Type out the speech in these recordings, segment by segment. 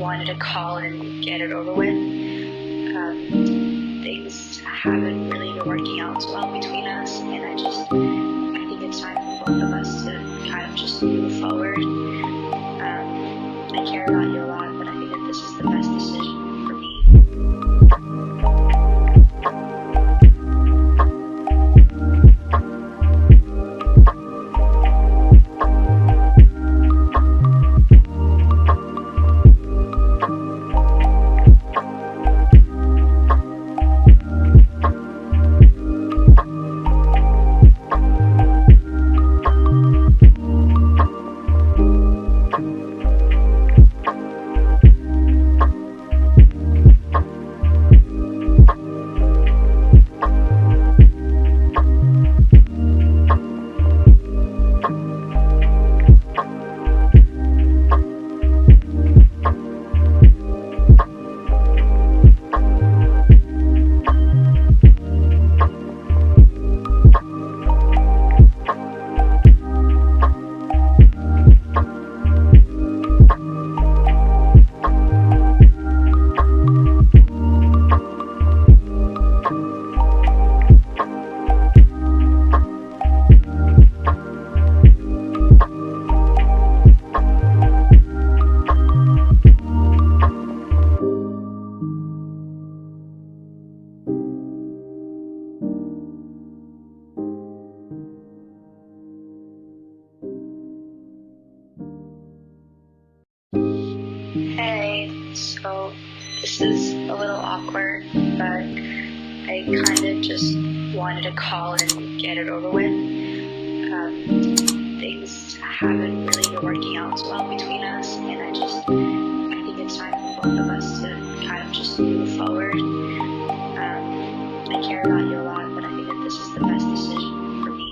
wanted to call and get it over with. Things haven't really been working out so well between us, and I think it's time for both of us to kind of just move forward. I care about you a lot, but I think that this is the best decision for me. Hey, so this is a little awkward, but I kind of just wanted to call and get it over with. Things haven't really been working out so well between us, and I think it's time for both of us to kind of just move forward. I care about you a lot, but I think that this is the best decision for me.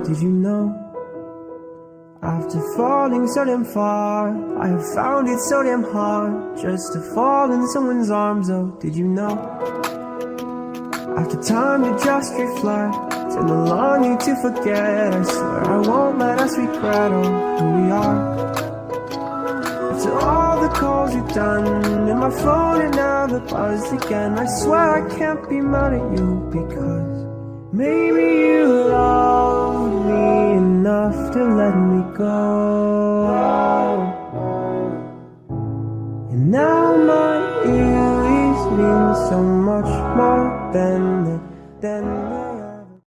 Did you know? After falling so damn far, I have found it so damn hard just to fall in someone's arms. Oh, did you know? After time to just reflect and the longing to forget, I swear I won't let us regret who we are. After all the calls you've done, and my phone it never buzzed again, I swear I can't be mad at you, because maybe you loved me enough to let me go. And now my ears mean so much more than